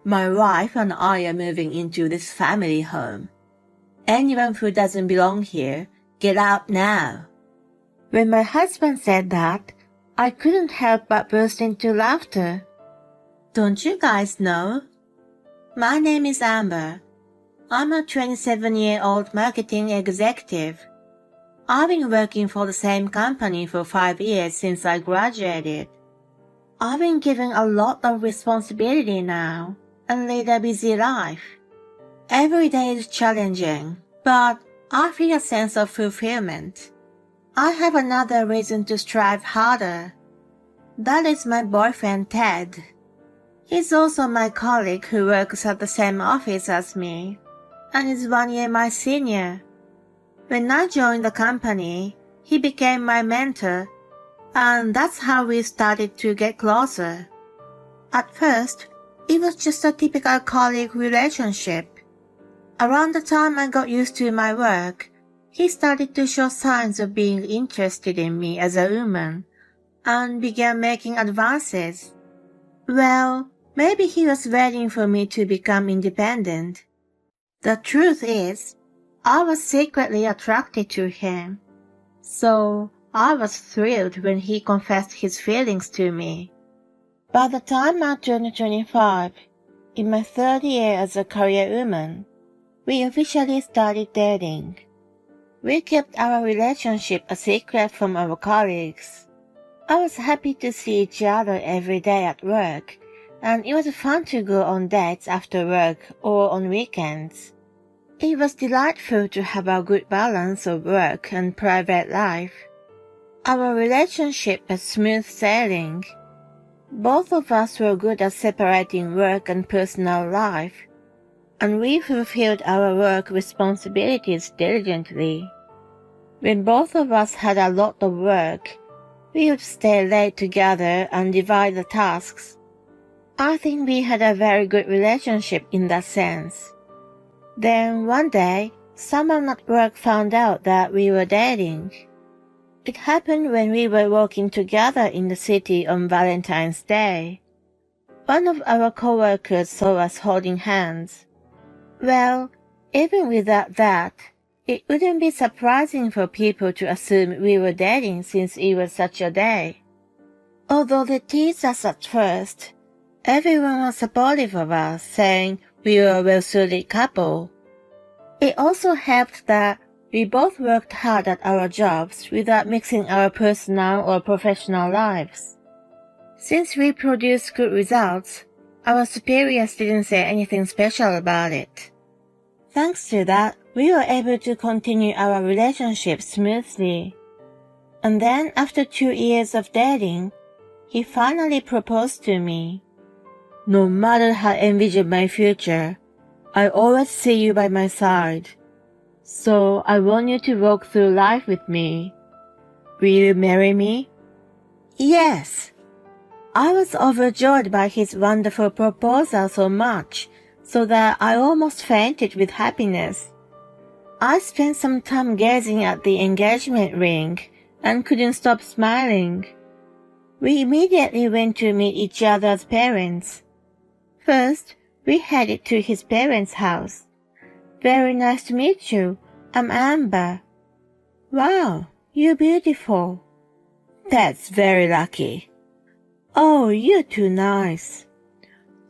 My wife and I are moving into this family home. Anyone who doesn't belong here, get out now." When my husband said that, I couldn't help but burst into laughter. "Don't you guys know? My name is Amber. I'm a 27-year-old marketing executive. I've been working for the same company for 5 years since I graduated. I've been given a lot of responsibility now and lead a busy life. Every day is challenging, but I feel a sense of fulfillment. I have another reason to strive harder. That is my boyfriend Ted. He's also my colleague who works at the same office as me, and is 1 year my senior. When I joined the company, he became my mentor, and that's how we started to get closer. At first, it was just a typical colleague relationship. Around the time I got used to my work, he started to show signs of being interested in me as a woman, and began making advances. Well, maybe he was waiting for me to become independent. The truth is, I was secretly attracted to him. So I was thrilled when he confessed his feelings to me. By the time I turned 25, in my 3rd year as a career woman, we officially started dating. We kept our relationship a secret from our colleagues. I was happy to see each other every day at work, and it was fun to go on dates after work or on weekends. It was delightful to have a good balance of work and private life. Our relationship was smooth sailing. Both of us were good at separating work and personal life, and we fulfilled our work responsibilities diligently. When both of us had a lot of work, we would stay late together and divide the tasks. I think we had a very good relationship in that sense. Then one day, someone at work found out that we were dating. It happened when we were walking together in the city on Valentine's Day. One of our coworkers saw us holding hands. Well, even without that, it wouldn't be surprising for people to assume we were dating since it was such a day. Although they teased us at first, everyone was supportive of us, saying we were a well-suited couple. It also helped that we both worked hard at our jobs without mixing our personal or professional lives. Since we produced good results, our superiors didn't say anything special about it. Thanks to that, we were able to continue our relationship smoothly. And then after 2 years of dating, he finally proposed to me. "No matter how I envision my future, I always see you by my side. So I want you to walk through life with me. Will you marry me?" Yes. I was overjoyed by his wonderful proposal so much, so that I almost fainted with happiness. I spent some time gazing at the engagement ring and couldn't stop smiling. We immediately went to meet each other's parents. First, we headed to his parents' house. "Very nice to meet you. I'm Amber." "Wow, you're beautiful." "That's very lucky." "Oh, you're too nice."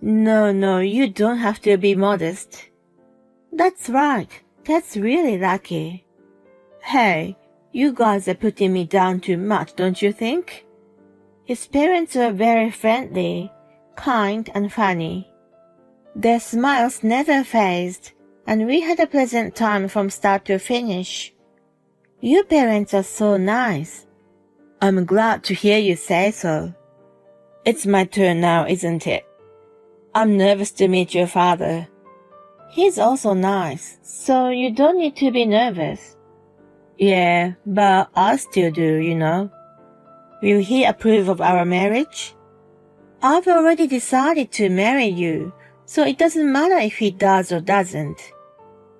No, you don't have to be modest." "That's right. That's really lucky." "Hey, you guys are putting me down too much, don't you think?" His parents were very friendly, kind and funny. Their smiles never fazed, and we had a pleasant time from start to finish. "Your parents are so nice." "I'm glad to hear you say so." "It's my turn now, isn't it?" "I'm nervous to meet your father." "He's also nice, so you don't need to be nervous." "Yeah, but I still do, you know." "Will he approve of our marriage?" "I've already decided to marry you, so it doesn't matter if he does or doesn't.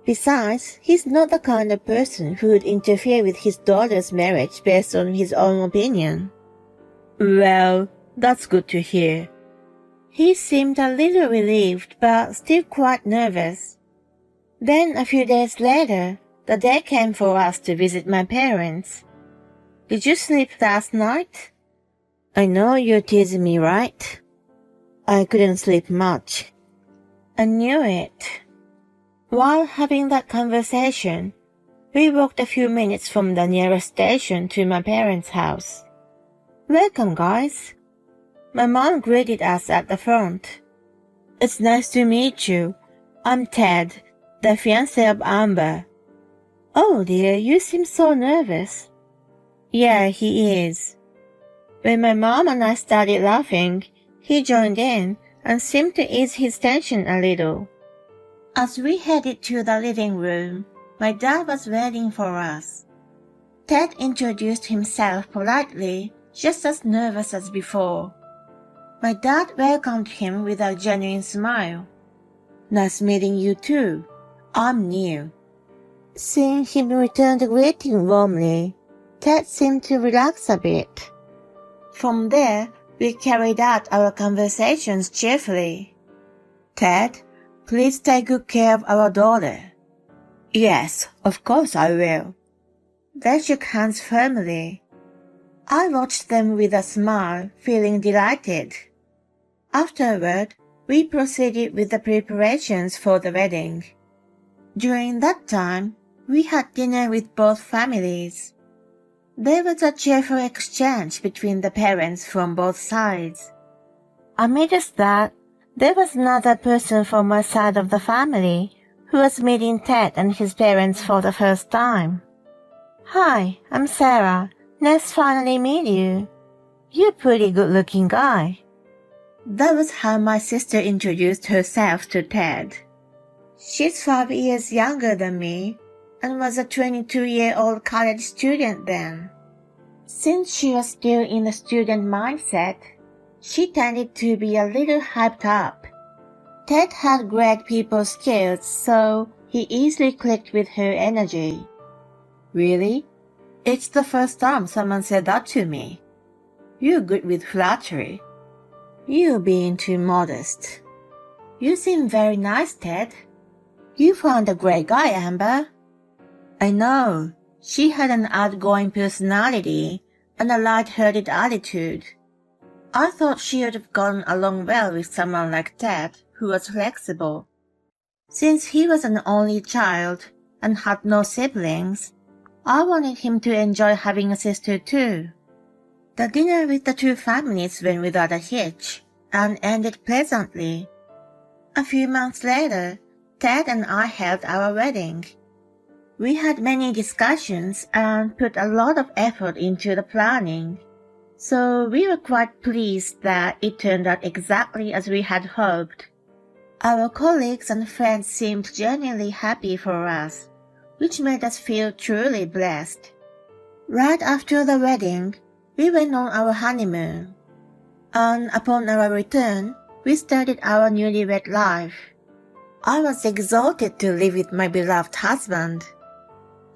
Besides, he's not the kind of person who would interfere with his daughter's marriage based on his own opinion." "Well, that's good to hear." He seemed a little relieved but still quite nervous. Then a few days later, the day came for us to visit my parents. Did you sleep last night? I know you're teasing me, right? I couldn't sleep much. I knew it. While having that conversation, we walked a few minutes from the nearest station to my parents' house. Welcome, guys. My mom greeted us at the front. It's nice to meet you. I'm Ted, the fiancé of Amber. Oh dear, you seem so nervous. Yeah, he is. When my mom and I started laughing, he joined in and seemed to ease his tension a little. As we headed to the living room, my dad was waiting for us. Ted introduced himself politely, just as nervous as before. My dad welcomed him with a genuine smile. Nice meeting you too. I'm new. Seeing him return the greeting warmly, Ted seemed to relax a bit. From there, we carried out our conversations cheerfully. Ted, please take good care of our daughter. Yes, of course I will. They shook hands firmly. I watched them with a smile, feeling delighted. Afterward, we proceeded with the preparations for the wedding. During that time, we had dinner with both families. There was a cheerful exchange between the parents from both sides. Amidst that, there was another person from my side of the family who was meeting Ted and his parents for the first time. Hi, I'm Sarah. Nice to finally meet you. You're a pretty good-looking guy. That was how my sister introduced herself to Ted. She's 5 years younger than me and was a 22-year-old college student then. Since she was still in the student mindset, she tended to be a little hyped up. Ted had great people skills, so he easily clicked with her energy. Really? It's the first time someone said that to me. You're good with flattery. You're being too modest. You seem very nice, Ted. You found a great guy, Amber. I know. She had an outgoing personality and a light-hearted attitude. I thought she would have gotten along well with someone like Ted, who was flexible. Since he was an only child and had no siblings, I wanted him to enjoy having a sister too. The dinner with the two families went without a hitch and ended pleasantly. A few months later, Ted and I held our wedding. We had many discussions and put a lot of effort into the planning, so we were quite pleased that it turned out exactly as we had hoped. Our colleagues and friends seemed genuinely happy for us, which made us feel truly blessed. Right after the wedding, we went on our honeymoon, and upon our return, we started our newlywed life. I was exalted to live with my beloved husband.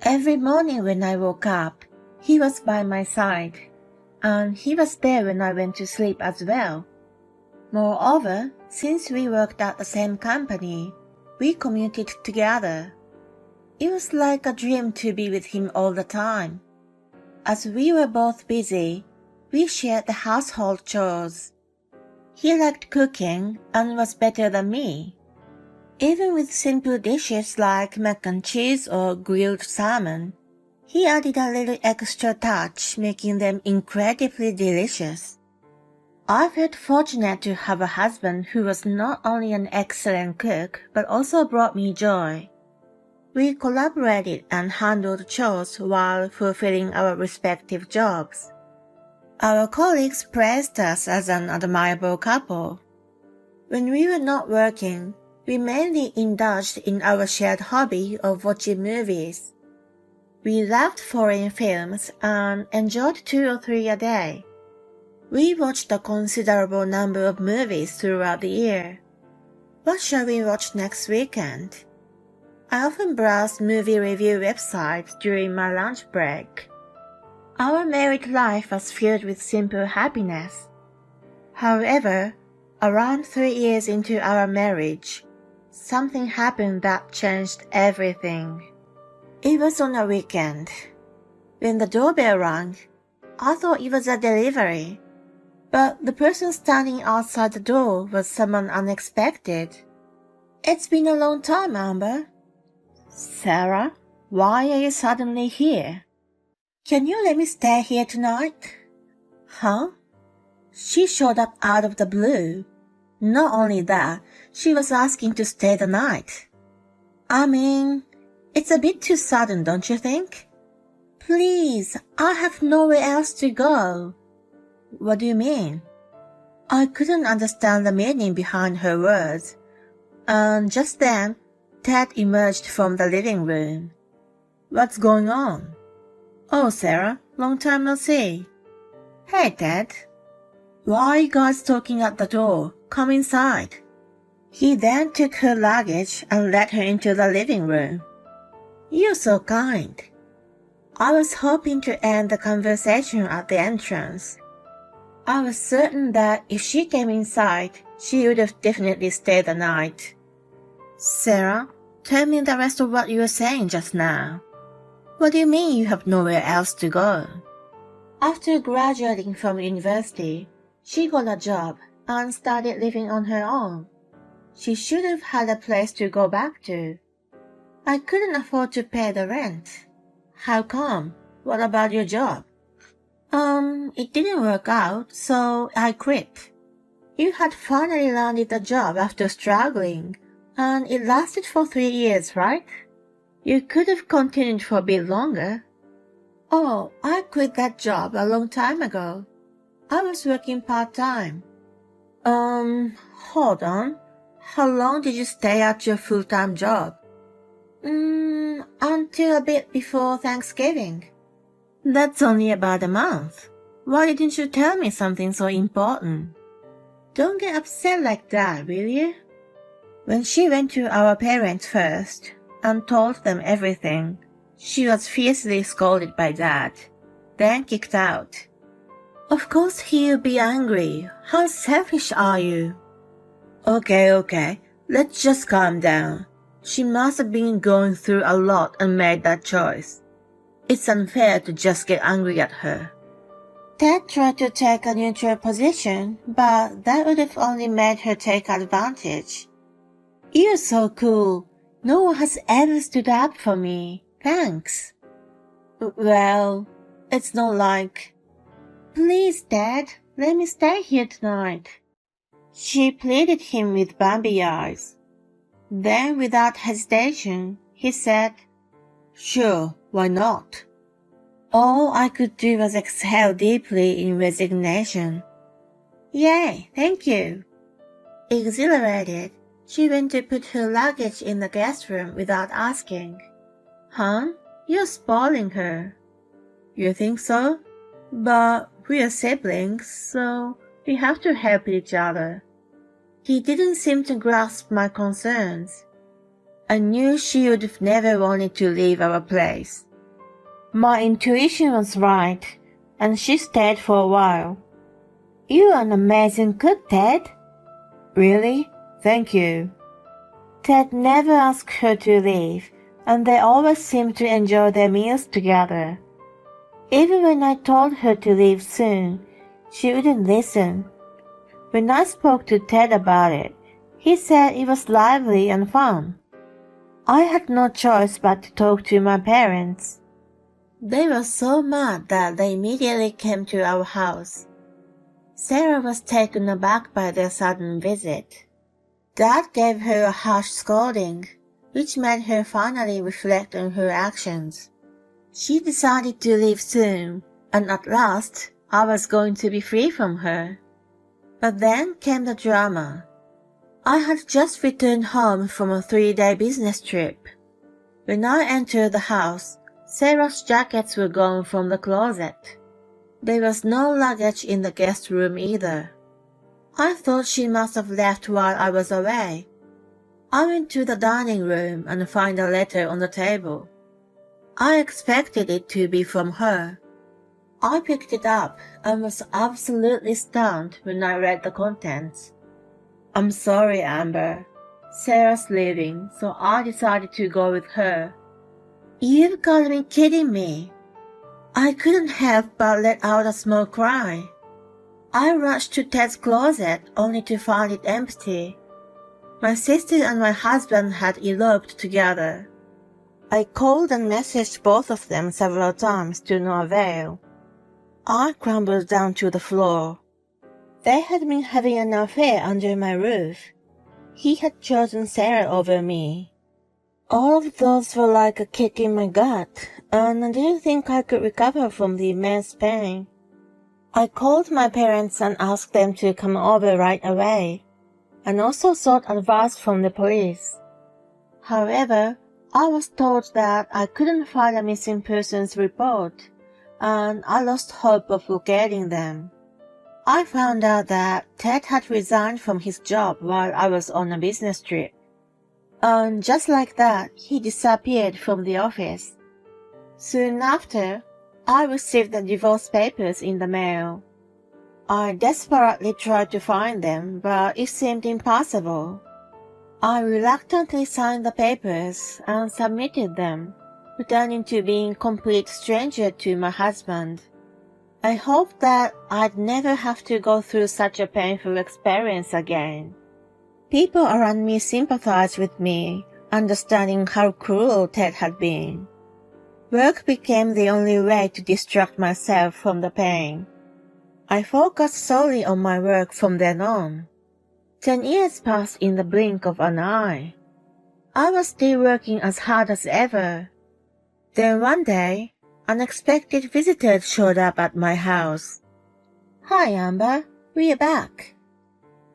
Every morning when I woke up, he was by my side, and he was there when I went to sleep as well. Moreover, since we worked at the same company, we commuted together. It was like a dream to be with him all the time. As we were both busy, we shared the household chores. He liked cooking and was better than me. Even with simple dishes like mac and cheese or grilled salmon, he added a little extra touch, making them incredibly delicious. I felt fortunate to have a husband who was not only an excellent cook but also brought me joy. We collaborated and handled chores while fulfilling our respective jobs. Our colleagues praised us as an admirable couple. When we were not working, we mainly indulged in our shared hobby of watching movies. We loved foreign films and enjoyed 2 or 3 a day. We watched a considerable number of movies throughout the year. What shall we watch next weekend? I often browse movie review websites during my lunch break. Our married life was filled with simple happiness. However, Around 3 years into our marriage, something happened that changed everything. It was on a weekend. When the doorbell rang, I thought it was a delivery, but the person standing outside the door was someone unexpected. It's been a long time, Amber. Sarah, why are you suddenly here? Can you let me stay here tonight? Huh? She showed up out of the blue. Not only that, she was asking to stay the night. I mean, it's a bit too sudden, don't you think? Please, I have nowhere else to go. What do you mean? I couldn't understand the meaning behind her words, and just then, Ted emerged from the living room. What's going on? Oh, Sarah, long time no see. Hey, Ted. Why are you guys talking at the door? Come inside. He then took her luggage and led her into the living room. You're so kind. I was hoping to end the conversation at the entrance. I was certain that if she came inside, she would have definitely stayed the night. Sarah, tell me the rest of what you were saying just now. What do you mean you have nowhere else to go? After graduating from university, she got a job and started living on her own. She should have had a place to go back to. I couldn't afford to pay the rent. How come? What about your job? It didn't work out, so I quit. You had finally landed a job after struggling, and it lasted for 3 years, right? You could have continued for a bit longer. Oh, I quit that job a long time ago. I was working part-time. Hold on. How long did you stay at your full-time job? Until a bit before Thanksgiving. That's only about a month. Why didn't you tell me something so important? Don't get upset like that, will you? When she went to our parents first and told them everything, she was fiercely scolded by Dad, then kicked out. Of course he'll be angry. How selfish are you? Okay, let's just calm down. She must have been going through a lot and made that choice. It's unfair to just get angry at her. Ted tried to take a neutral position, but that would have only made her take advantage. You're so cool. No one has ever stood up for me. Thanks. Well, it's not like... Please, Dad, let me stay here tonight. She pleaded him with Bambi eyes. Then, without hesitation, he said, Sure, why not? All I could do was exhale deeply in resignation. Yay, thank you. Exhilarated, she went to put her luggage in the guest room without asking. Hon, you're spoiling her. You think so? But we're siblings, so we have to help each other. He didn't seem to grasp my concerns. I knew she would have never wanted to leave our place. My intuition was right, and she stayed for a while. You're an amazing cook, Ted. Really? Thank you. Ted never asked her to leave, and they always seemed to enjoy their meals together. Even when I told her to leave soon, she wouldn't listen. When I spoke to Ted about it, he said it was lively and fun. I had no choice but to talk to my parents. They were so mad that they immediately came to our house. Sarah was taken aback by their sudden visit. Dad gave her a harsh scolding, which made her finally reflect on her actions. She decided to leave soon, and at last I was going to be free from her. But then came the drama. I had just returned home from a 3-day business trip. When I entered the house, Sarah's jackets were gone from the closet. There was no luggage in the guest room either. I thought she must have left while I was away. I went to the dining room and found a letter on the table. I expected it to be from her. I picked it up and was absolutely stunned when I read the contents. I'm sorry, Amber. Sarah's leaving, so I decided to go with her. You've got to be kidding me. I couldn't help but let out a small cry. I rushed to Ted's closet only to find it empty. My sister and my husband had eloped together. I called and messaged both of them several times to no avail. I crumbled down to the floor. They had been having an affair under my roof. He had chosen Sarah over me. All of those were like a kick in my gut, and I didn't think I could recover from the immense pain. I called my parents and asked them to come over right away, and also sought advice from the police. However, I was told that I couldn't file a missing persons report, and I lost hope of locating them. I found out that Ted had resigned from his job while I was on a business trip. And just like that, he disappeared from the office. Soon after, I received the divorce papers in the mail. I desperately tried to find them, but it seemed impossible. I reluctantly signed the papers and submitted them, pretending to be a complete stranger to my husband. I hoped that I'd never have to go through such a painful experience again. People around me sympathized with me, understanding how cruel Ted had been. Work became the only way to distract myself from the pain. I focused solely on my work from then on. 10 years passed in the blink of an eye. I was still working as hard as ever. Then one day, unexpected visitors showed up at my house. Hi, Amber. We're back.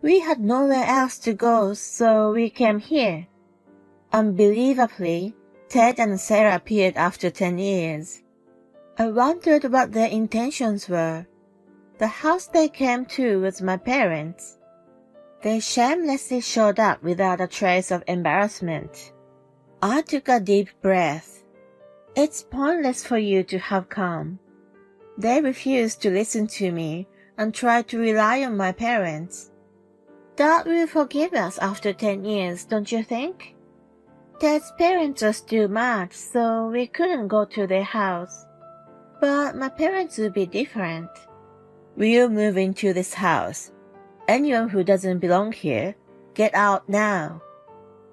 We had nowhere else to go, so we came here. Unbelievably, Ted and Sarah appeared after 10 years. I wondered what their intentions were. The house they came to was my parents'. They shamelessly showed up without a trace of embarrassment. I took a deep breath. It's pointless for you to have come. They refused to listen to me and tried to rely on my parents. Dad will forgive us after 10 years, don't you think? Ted's parents are still mad, so we couldn't go to their house. But my parents will be different. We'll move into this house. Anyone who doesn't belong here, get out now.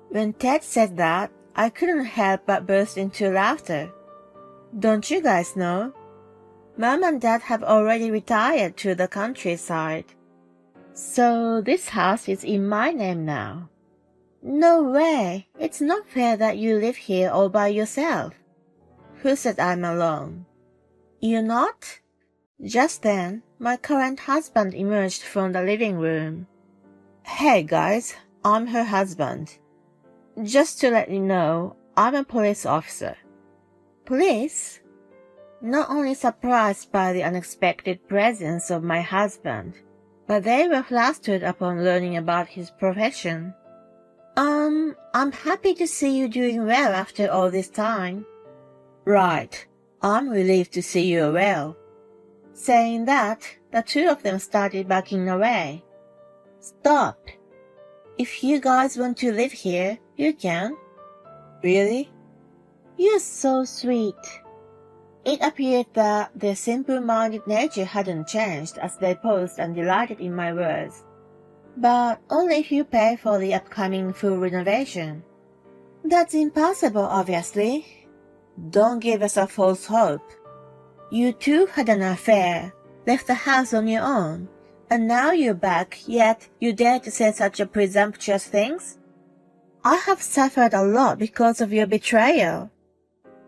When Ted said that, I couldn't help but burst into laughter. Don't you guys know? Mom and Dad have already retired to the countryside. So this house is in my name now. No way! It's not fair that you live here all by yourself. Who said I'm alone? You're not? Just then, my current husband emerged from the living room. Hey guys, I'm her husband. Just to let you know, I'm a police officer. Police? Not only surprised by the unexpected presence of my husband, but they were flustered upon learning about his profession. I'm happy to see you doing well after all this time. Right, I'm relieved to see you well. Saying that, the two of them started backing away. Stop. If you guys want to live here, you can. Really? You're so sweet. It appeared that their simple-minded nature hadn't changed as they paused and delighted in my words. But only if you pay for the upcoming full renovation. That's impossible, obviously. Don't give us a false hope. You two had an affair, left the house on your own, and now you're back, yet you dare to say such a presumptuous things? I have suffered a lot because of your betrayal.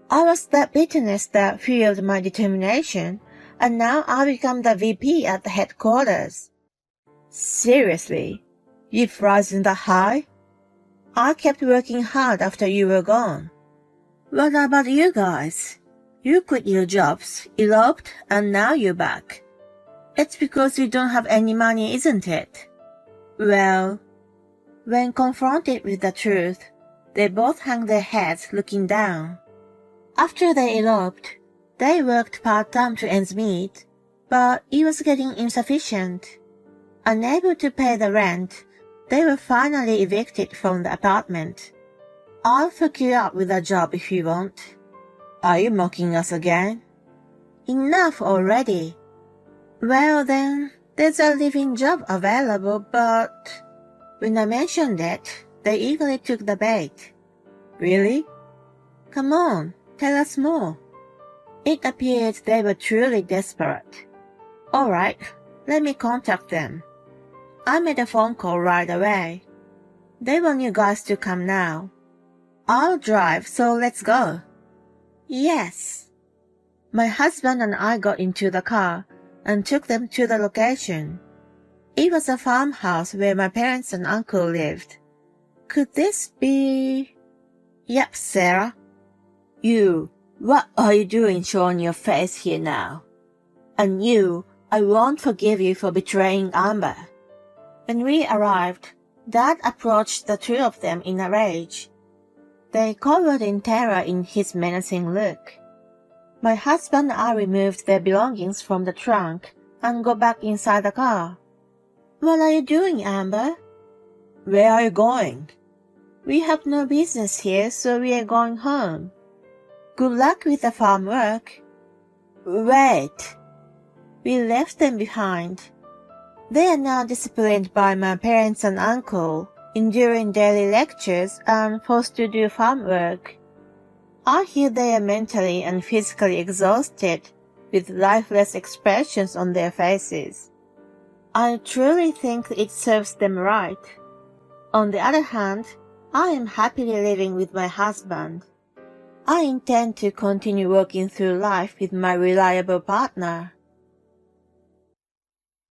I was that bitterness that fueled my determination, and now I become the VP at the headquarters. Seriously, you've risen that high? I kept working hard after you were gone. What about you guys? You quit your jobs, eloped, and now you're back. It's because you don't have any money, isn't it? Well, when confronted with the truth, they both hung their heads looking down. After they eloped, they worked part-time to ends meet, but it was getting insufficient. Unable to pay the rent, They were finally evicted from the apartment. I'll hook you up with a job if you want. Are you mocking us again? Enough already. Well then, there's a living job available, but... When I mentioned it, they eagerly took the bait. Really? Come on, tell us more. It appeared they were truly desperate. All right, let me contact them. I made a phone call right away. They want you guys to come now. I'll drive, so let's go. Yes. My husband and I got into the car and took them to the location. It was a farmhouse where my parents and uncle lived. Could this be... Yep, Sarah. You, what are you doing showing your face here now? And you, I won't forgive you for betraying Amber. When we arrived, Dad approached the two of them in a rage. They cowered in terror in his menacing look. My husband and I removed their belongings from the trunk and got back inside the car. What are you doing, Amber? Where are you going? We have no business here, so we are going home. Good luck with the farm work. Wait. We left them behind. They are now disciplined by my parents and uncle, enduring daily lectures and forced to do farm work. I hear they are mentally and physically exhausted, with lifeless expressions on their faces. I truly think it serves them right. On the other hand, I am happily living with my husband. I intend to continue working through life with my reliable partner.